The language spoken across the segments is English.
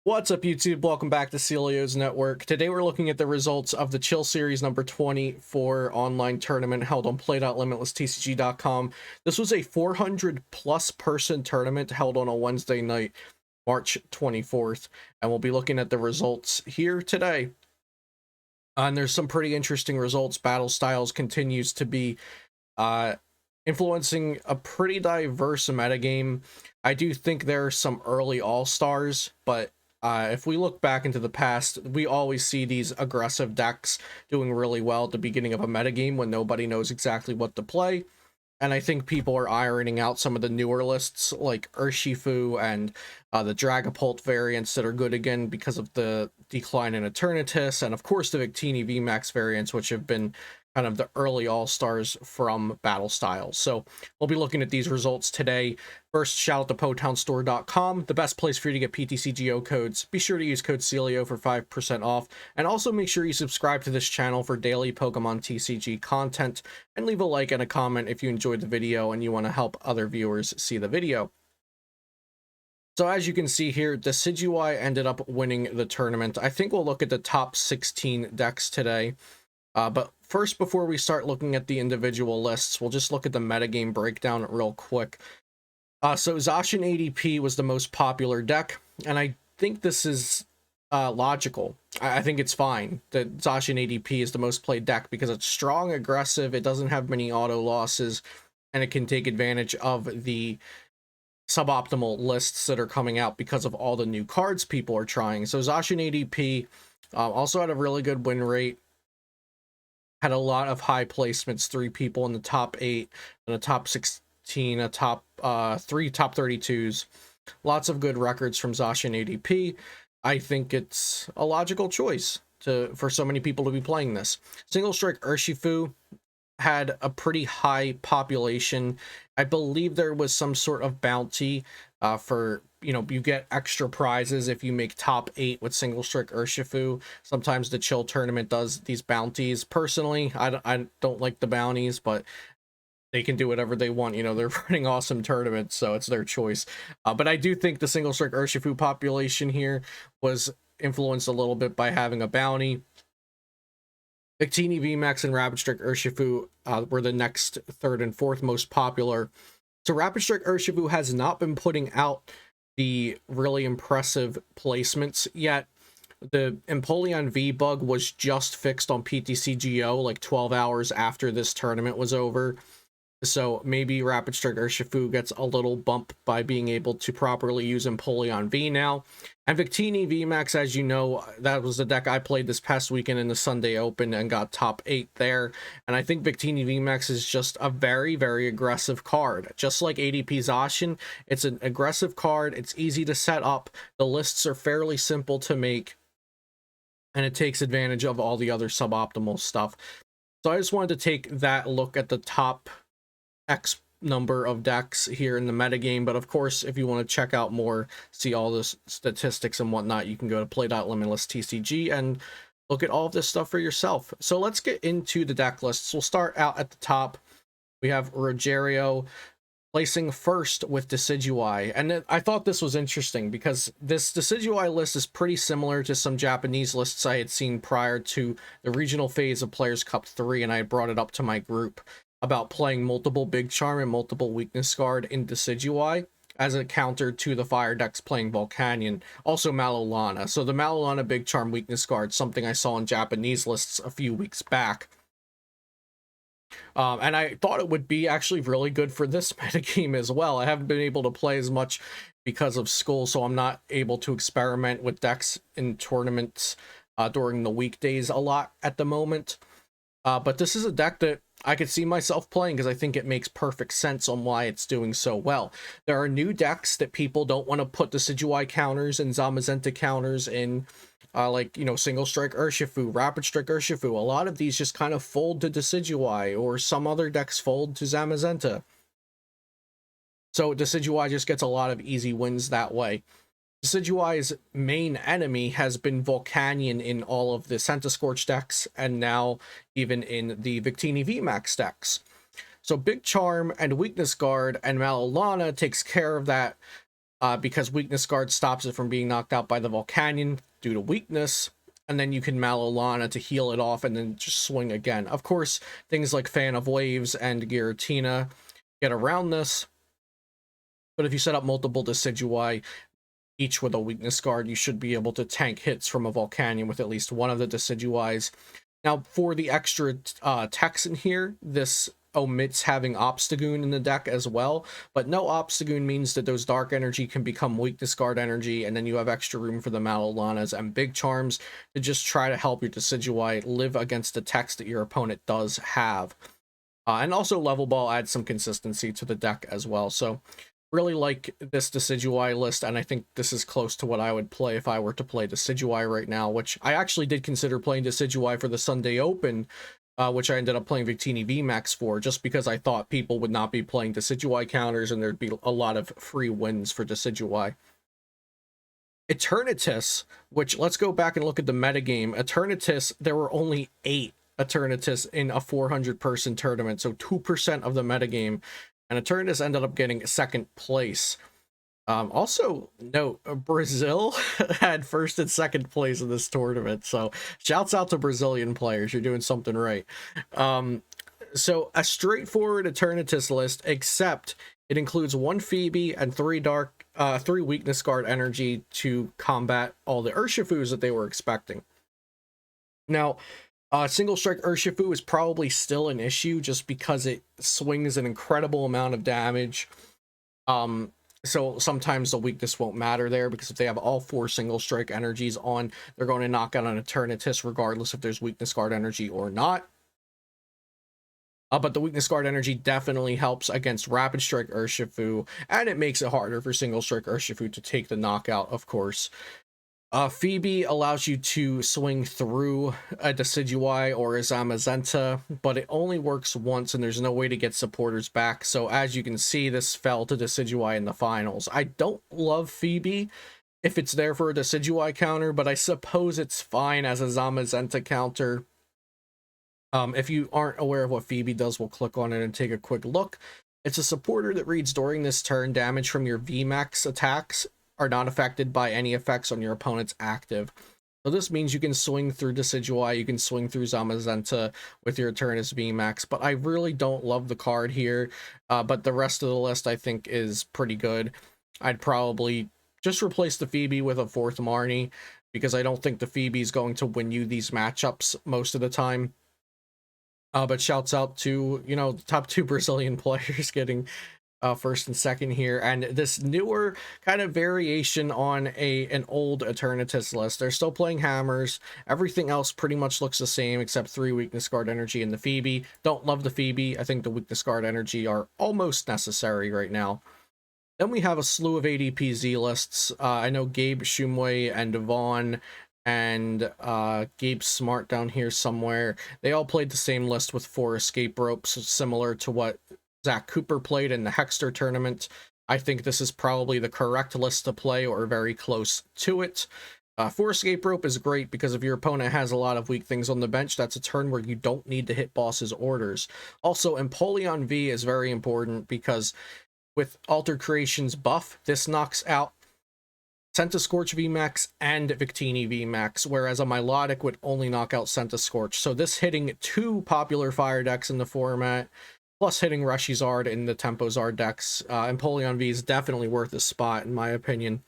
What's up, YouTube? Welcome back to Celio's Network. Today we're looking at the results of the Chill Series number 24 online tournament held on play.limitlesstcg.com. This was a 400 plus person tournament held on a Wednesday night, March 24th, and we'll be looking at the results here today. And there's some pretty interesting results. Battle Styles continues to be influencing a pretty diverse metagame. I do think there are some early all-stars, but if we look back into the past, we always see these aggressive decks doing really well at the beginning of a metagame when nobody knows exactly what to play. And I think people are ironing out some of the newer lists like Urshifu and the Dragapult variants that are good again because of the decline in Eternatus, and of course the Victini vmax variants, which have been kind of the early all-stars from Battle Styles. So we'll be looking at these results today. First, shout out to PotownStore.com, the best place for you to get PTCGO codes. Be sure to use code CELIO for 5% off, and also make sure you subscribe to this channel for daily Pokemon TCG content, and leave a like and a comment if you enjoyed the video and you want to help other viewers see the video. So as you can see here, Decidueye ended up winning the tournament. I think we'll look at the top 16 decks today. But first, before we start looking at the individual lists, we'll just look at the metagame breakdown real quick. So Zacian ADP was the most popular deck, and I think this is logical. I think it's fine that Zacian ADP is the most played deck because it's strong, aggressive, it doesn't have many auto losses, and it can take advantage of the suboptimal lists that are coming out because of all the new cards people are trying. So Zacian ADP also had a really good win rate. Had a lot of high placements, 3 people in the top 8, and a top 16, a top 3 top 32s. Lots of good records from Zacian ADP. I think it's a logical choice for so many people to be playing this. Single Strike Urshifu had a pretty high population. I believe there was some sort of bounty for, you get extra prizes if you make top 8 with Single Strike Urshifu. Sometimes the Chill tournament does these bounties. Personally, I don't like the bounties, but they can do whatever they want. They're running awesome tournaments, so it's their choice. But I do think the Single Strike Urshifu population here was influenced a little bit by having a bounty. Victini vmax and Rapid Strike Urshifu were the next 3rd and 4th most popular. So Rapid Strike Urshifu has not been putting out the really impressive placements yet. The Empoleon V bug was just fixed on PTCGO like 12 hours after this tournament was over. So maybe Rapid Strike Urshifu gets a little bump by being able to properly use Empoleon V now. And Victini VMAX, as you know, that was the deck I played this past weekend in the Sunday Open and got top 8 there. And I think Victini VMAX is just a very, very aggressive card. Just like ADP Zacian, it's an aggressive card. It's easy to set up. The lists are fairly simple to make. And it takes advantage of all the other suboptimal stuff. So I just wanted to take that look at the top X number of decks here in the metagame, but of course, if you want to check out more, see all the statistics and whatnot, you can go to play.limitlesstcg and look at all of this stuff for yourself. So let's get into the deck lists. We'll start out at the top. We have Rogerio placing first with Decidueye, and I thought this was interesting because this Decidueye list is pretty similar to some Japanese lists I had seen prior to the regional phase of Players Cup 3, and I brought it up to my group about playing multiple Big Charm and multiple Weakness Guard in Decidueye as a counter to the Fire decks playing Volcanion, also Malolana. So the Malolana Big Charm Weakness Guard, something I saw in Japanese lists a few weeks back. And I thought it would be actually really good for this metagame as well. I haven't been able to play as much because of school, so I'm not able to experiment with decks in tournaments during the weekdays a lot at the moment. But this is a deck that I could see myself playing because I think it makes perfect sense on why it's doing so well. There are new decks that people don't want to put Decidueye counters and Zamazenta counters in, like, Single Strike Urshifu, Rapid Strike Urshifu. A lot of these just kind of fold to Decidueye, or some other decks fold to Zamazenta. So Decidueye just gets a lot of easy wins that way. Decidueye's main enemy has been Volcanion in all of the Centiskorch decks, and now even in the Victini VMAX decks. So Big Charm and Weakness Guard and Malolana takes care of that because Weakness Guard stops it from being knocked out by the Volcanion due to weakness, and then you can Malolana to heal it off and then just swing again. Of course, things like Fan of Waves and Giratina get around this, but if you set up multiple Decidueye, each with a Weakness Guard, you should be able to tank hits from a Volcanion with at least one of the Decidueyes. Now, for the extra text in here, this omits having Obstagoon in the deck as well, but no Obstagoon means that those Dark Energy can become Weakness Guard energy, and then you have extra room for the Malolanas and Big Charms to just try to help your Decidueye live against the text that your opponent does have. And also Level Ball adds some consistency to the deck as well, so really like this Decidueye list, and I think this is close to what I would play if I were to play Decidueye right now, which I actually did consider playing Decidueye for the Sunday Open, which I ended up playing Victini VMAX for, just because I thought people would not be playing Decidueye counters and there'd be a lot of free wins for Decidueye. Eternatus, which, let's go back and look at the metagame. Eternatus, there were only 8 Eternatus in a 400-person tournament, so 2% of the metagame, and Eternatus ended up getting 2nd place. Also, note, Brazil had 1st and 2nd place in this tournament, so shouts out to Brazilian players, you're doing something right. So a straightforward Eternatus list, except it includes 1 Phoebe and 3 Weakness Guard energy to combat all the Urshifus that they were expecting. Now, Single Strike Urshifu is probably still an issue just because it swings an incredible amount of damage. So sometimes the weakness won't matter there, because if they have all 4 Single Strike energies on, they're going to knock out an Eternatus regardless if there's Weakness Guard energy or not. But the Weakness Guard energy definitely helps against Rapid Strike Urshifu, and it makes it harder for Single Strike Urshifu to take the knockout, of course. Phoebe allows you to swing through a Decidueye or a Zamazenta, but it only works once and there's no way to get supporters back. So as you can see, this fell to Decidueye in the finals. I don't love Phoebe if it's there for a Decidueye counter, but I suppose it's fine as a Zamazenta counter. If you aren't aware of what Phoebe does, we'll click on it and take a quick look. It's a supporter that reads during this turn, damage from your VMAX attacks are not affected by any effects on your opponent's active. So this means you can swing through Decidueye, you can swing through Zamazenta with your Eternus VMAX, but I really don't love the card here, but the rest of the list I think is pretty good. I'd probably just replace the Phoebe with a 4th Marnie, because I don't think the Phoebe is going to win you these matchups most of the time. But shouts out to, you know, the top 2 Brazilian players getting 1st and 2nd here, and this newer kind of variation on an old Eternatus list. They're still playing hammers. Everything else pretty much looks the same except 3 Weakness Guard energy and the Phoebe. Don't love the Phoebe. I think the Weakness Guard energy are almost necessary right now. Then we have a slew of ADPZ lists. I know Gabe Shumway and Devon and Gabe Smart down here somewhere, they all played the same list with 4 escape ropes, similar to what Zach Cooper played in the Hexter tournament. I think this is probably the correct list to play, or very close to it. 4 escape rope is great because if your opponent has a lot of weak things on the bench, that's a turn where you don't need to hit boss's orders. Also, Empoleon V is very important because with Altered Creation's buff, this knocks out Centiskorch VMAX and Victini VMAX, whereas a Milotic would only knock out Centiskorch. So this hitting 2 popular fire decks in the format, plus hitting Reshizard in the Tempozard decks, Empoleon V is definitely worth a spot, in my opinion.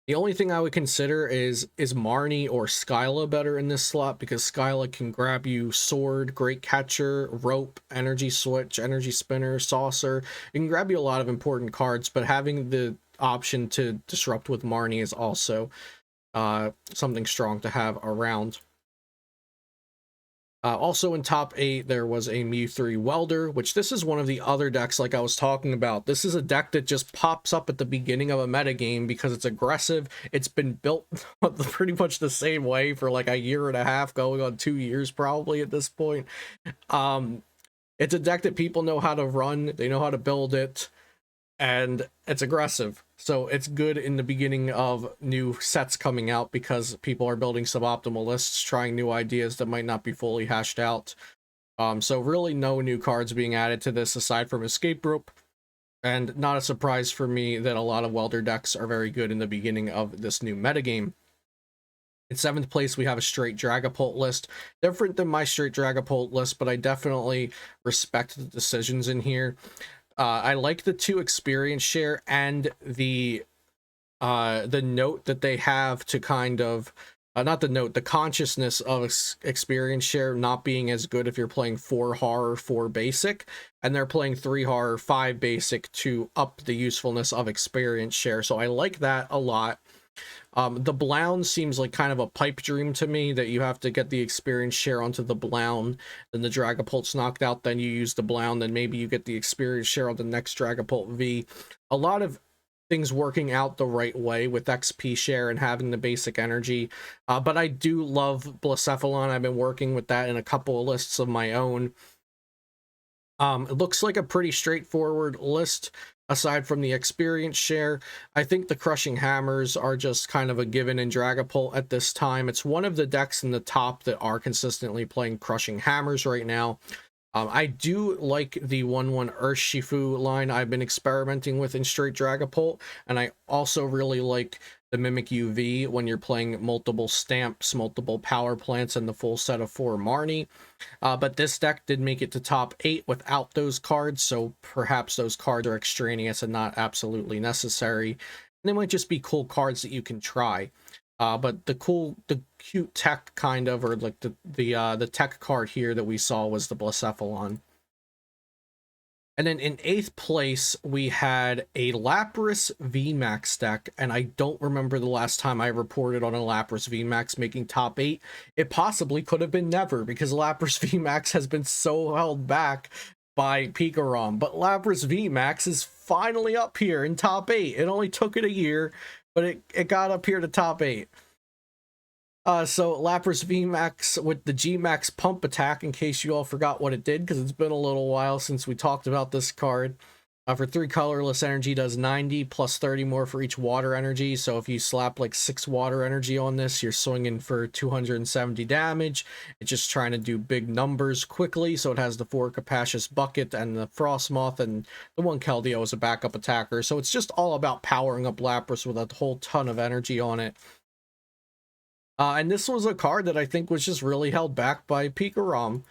The only thing I would consider is Marnie or Skyla better in this slot, because Skyla can grab you Sword, Great Catcher, Rope, Energy Switch, Energy Spinner, Saucer. It can grab you a lot of important cards, but having the option to disrupt with Marnie is also something strong to have around. Also in top 8, there was a Mu3 Welder, which this is one of the other decks like I was talking about. This is a deck that just pops up at the beginning of a metagame because it's aggressive. It's been built pretty much the same way for like a year and a half, going on 2 years probably at this point. It's a deck that people know how to run, they know how to build it, and it's aggressive. So it's good in the beginning of new sets coming out because people are building suboptimal lists, trying new ideas that might not be fully hashed out. So really no new cards being added to this aside from Escape Rope. and not a surprise for me that a lot of Welder decks are very good in the beginning of this new metagame. In 7th place, we have a straight Dragapult list. Different than my straight Dragapult list, but I definitely respect the decisions in here. I like the 2 experience share and the note that they have to kind of not the note, the consciousness of experience share not being as good if you're playing 4 horror, 4 basic, and they're playing 3 horror, 5 basic to up the usefulness of experience share. So I like that a lot. The Blound seems like kind of a pipe dream to me, that you have to get the experience share onto the Blound, then the Dragapult's knocked out, then you use the Blound, then maybe you get the experience share on the next Dragapult V. A lot of things working out the right way with XP share and having the basic energy. But I do love Blacephalon. I've been working with that in a couple of lists of my own. It looks like a pretty straightforward list aside from the experience share. I think the Crushing Hammers are just kind of a given in Dragapult at this time. It's one of the decks in the top that are consistently playing Crushing Hammers right now. I do like the 1/1 Urshifu line I've been experimenting with in straight Dragapult, and I also really like the Mimic UV when you're playing multiple stamps, multiple power plants, and the full set of 4 Marnie. But this deck did make it to top 8 without those cards, so perhaps those cards are extraneous and not absolutely necessary. And they might just be cool cards that you can try. But the cute tech kind of, or like the tech card here that we saw was the Blacephalon. And then in 8th place, we had a Lapras VMAX deck, and I don't remember the last time I reported on a Lapras VMAX making top 8. It possibly could have been never, because Lapras VMAX has been so held back by Pikarom, but Lapras VMAX is finally up here in top 8. It only took it a year, but it got up here to top 8. So Lapras VMAX with the Gmax pump attack, in case you all forgot what it did, because it's been a little while since we talked about this card. For 3 colorless energy, does 90 plus 30 more for each water energy. So if you slap like 6 water energy on this, you're swinging for 270 damage. It's just trying to do big numbers quickly. So it has the 4 Capacious Bucket and the Frostmoth, and the 1 Keldeo as a backup attacker. So it's just all about powering up Lapras with a whole ton of energy on it. And this was a card that I think was just really held back by Pikarom,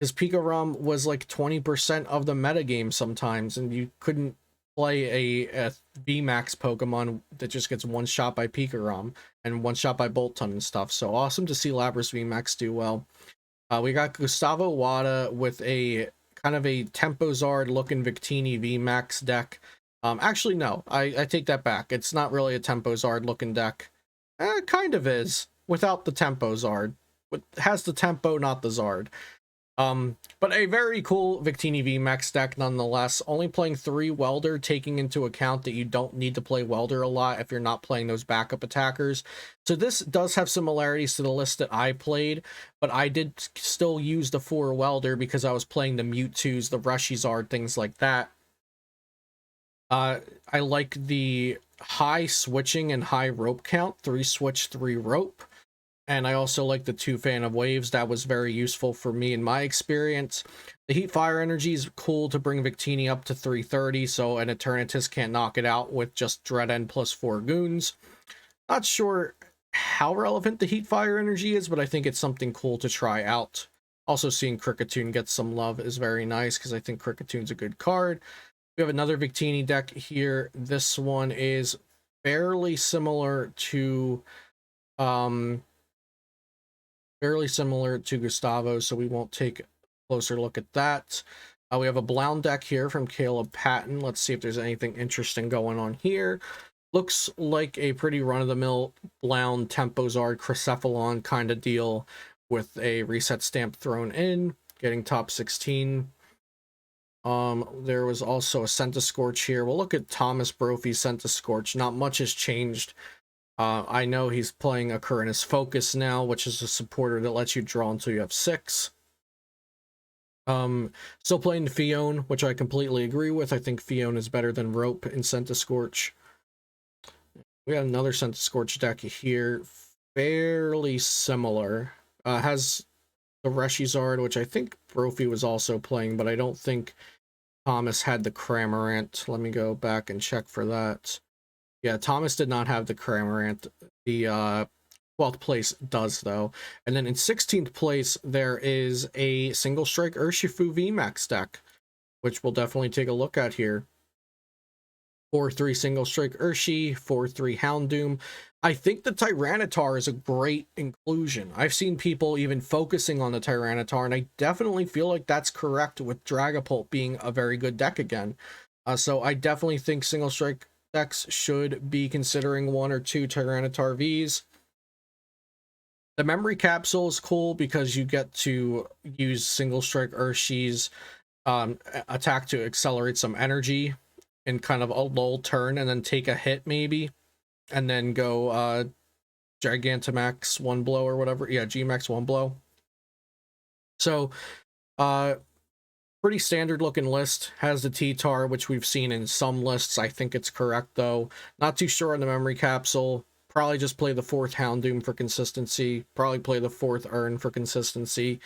because Pikarom was like 20% of the metagame sometimes, and you couldn't play a VMAX Pokemon that just gets one shot by Pikarom and one shot by Bolton and stuff. So awesome to see Lapras VMAX do well. We got Gustavo Wada with a kind of a Tempozard looking Victini VMAX deck. Actually, no, I take that back. It's not really a Tempozard looking deck. It kind of is, without the Tempo Zard. It has the Tempo, not the Zard. But a very cool Victini VMAX deck nonetheless. Only playing 3 Welder, taking into account that you don't need to play Welder a lot if you're not playing those backup attackers. So this does have similarities to the list that I played, but I did still use the 4 Welder because I was playing the Mewtwo's, the Rushizard, things like that. I like the high switching and high rope count, 3 switch, 3 rope. And I also like the 2 Fan of Waves. That was very useful for me in my experience. The Heat Fire energy is cool to bring Victini up to 330, so an Eternatus can't knock it out with just Dread End plus 4 goons. Not sure how relevant the Heat Fire energy is, but I think it's something cool to try out. Also seeing Kricketune get some love is very nice, because I think Kricketune's a good card. We have another Victini deck here. This one is fairly similar to Gustavo, so we won't take a closer look at that. We have a Blound deck here from Caleb Patton. Let's see if there's anything interesting going on here. Looks like a pretty run-of-the-mill Blound Tempozard Cracephalon kind of deal with a reset stamp thrown in, getting top 16. There was also a Centiskorch here. We'll look at Thomas Brophy's Centiskorch. Not much has changed. I know he's playing a Current's Focus now, which is a supporter that lets you draw until you have 6. Still playing the Fione, which I completely agree with. I think Fione is better than Rope in Centiskorch. We have another Centiskorch deck here, fairly similar. Has the Reshizard, which I think Brophy was also playing, but I don't think Thomas had the cramorant. Let me go back and check for that. Yeah, Thomas did not have the cramorant. The 12th place does, though. And then in 16th place, there is a single strike Urshifu VMAX deck, which we'll definitely take a look at here. 4-3 single strike Urshi, 4-3 Houndoom. I think the Tyranitar is a great inclusion. I've seen people even focusing on the Tyranitar, and I definitely feel like that's correct, with Dragapult being a very good deck again. So I definitely think single strike decks should be considering 1 or 2 Tyranitar Vs. The memory capsule is cool because you get to use single strike Urshi's attack to accelerate some energy in kind of a lull turn, and then take a hit maybe, and then go Gigantamax 1 blow or whatever. Yeah, Gmax 1 blow. So pretty standard looking list. Has the T-Tar, which we've seen in some lists. I think it's correct though. Not too sure on the memory capsule. Probably just play the 4th Houndoom for consistency. Probably play the 4th Urn for consistency.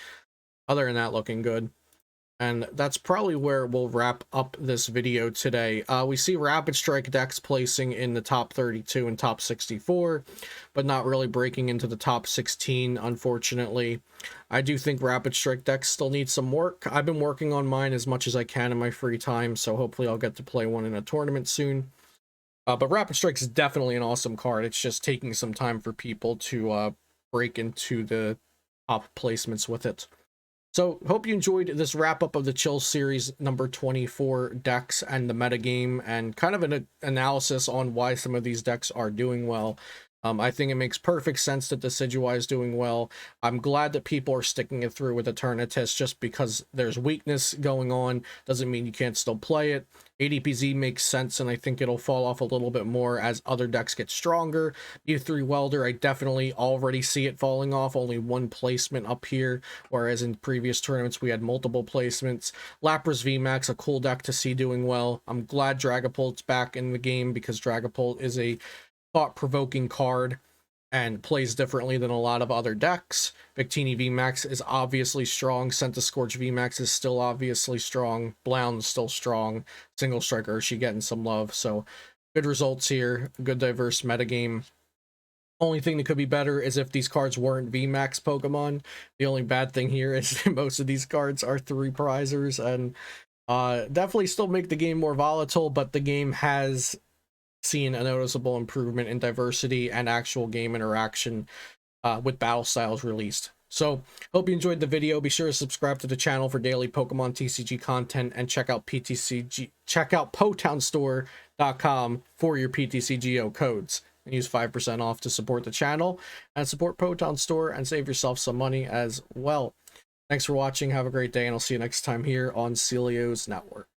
Other than that, looking good. And that's probably where we'll wrap up this video today. We see Rapid Strike decks placing in the top 32 and top 64, but not really breaking into the top 16, unfortunately. I do think Rapid Strike decks still need some work. I've been working on mine as much as I can in my free time, so hopefully I'll get to play one in a tournament soon. But Rapid Strike is definitely an awesome card. It's just taking some time for people to break into the top placements with it. So, hope you enjoyed this wrap-up of the Chill Series number 24 decks and the metagame, and kind of an analysis on why some of these decks are doing well. I think it makes perfect sense that Decidueye is doing well. I'm glad that people are sticking it through with Eternatus. Just because there's weakness going on doesn't mean you can't still play it. ADPZ makes sense, and I think it'll fall off a little bit more as other decks get stronger. Mu3 Welder, I definitely already see it falling off. Only 1 placement up here, whereas in previous tournaments we had multiple placements. Lapras VMAX, a cool deck to see doing well. I'm glad Dragapult's back in the game, because Dragapult is a thought-provoking card and plays differently than a lot of other decks. Victini VMAX is obviously strong. Scentiscorch VMAX is still obviously strong. Blound's still strong. Single Strike Urshi getting some love. So good results here. Good diverse metagame. Only thing that could be better is if these cards weren't VMAX Pokemon. The only bad thing here is that most of these cards are 3 prizers, and definitely still make the game more volatile, but the game has seen a noticeable improvement in diversity and actual game interaction with battle styles released. So, hope you enjoyed the video. Be sure to subscribe to the channel for daily Pokemon TCG content, and check out PotownStore.com for your PTCGO codes. And use 5% off to support the channel and support Potown Store and save yourself some money as well. Thanks for watching. Have a great day, and I'll see you next time here on Celio's Network.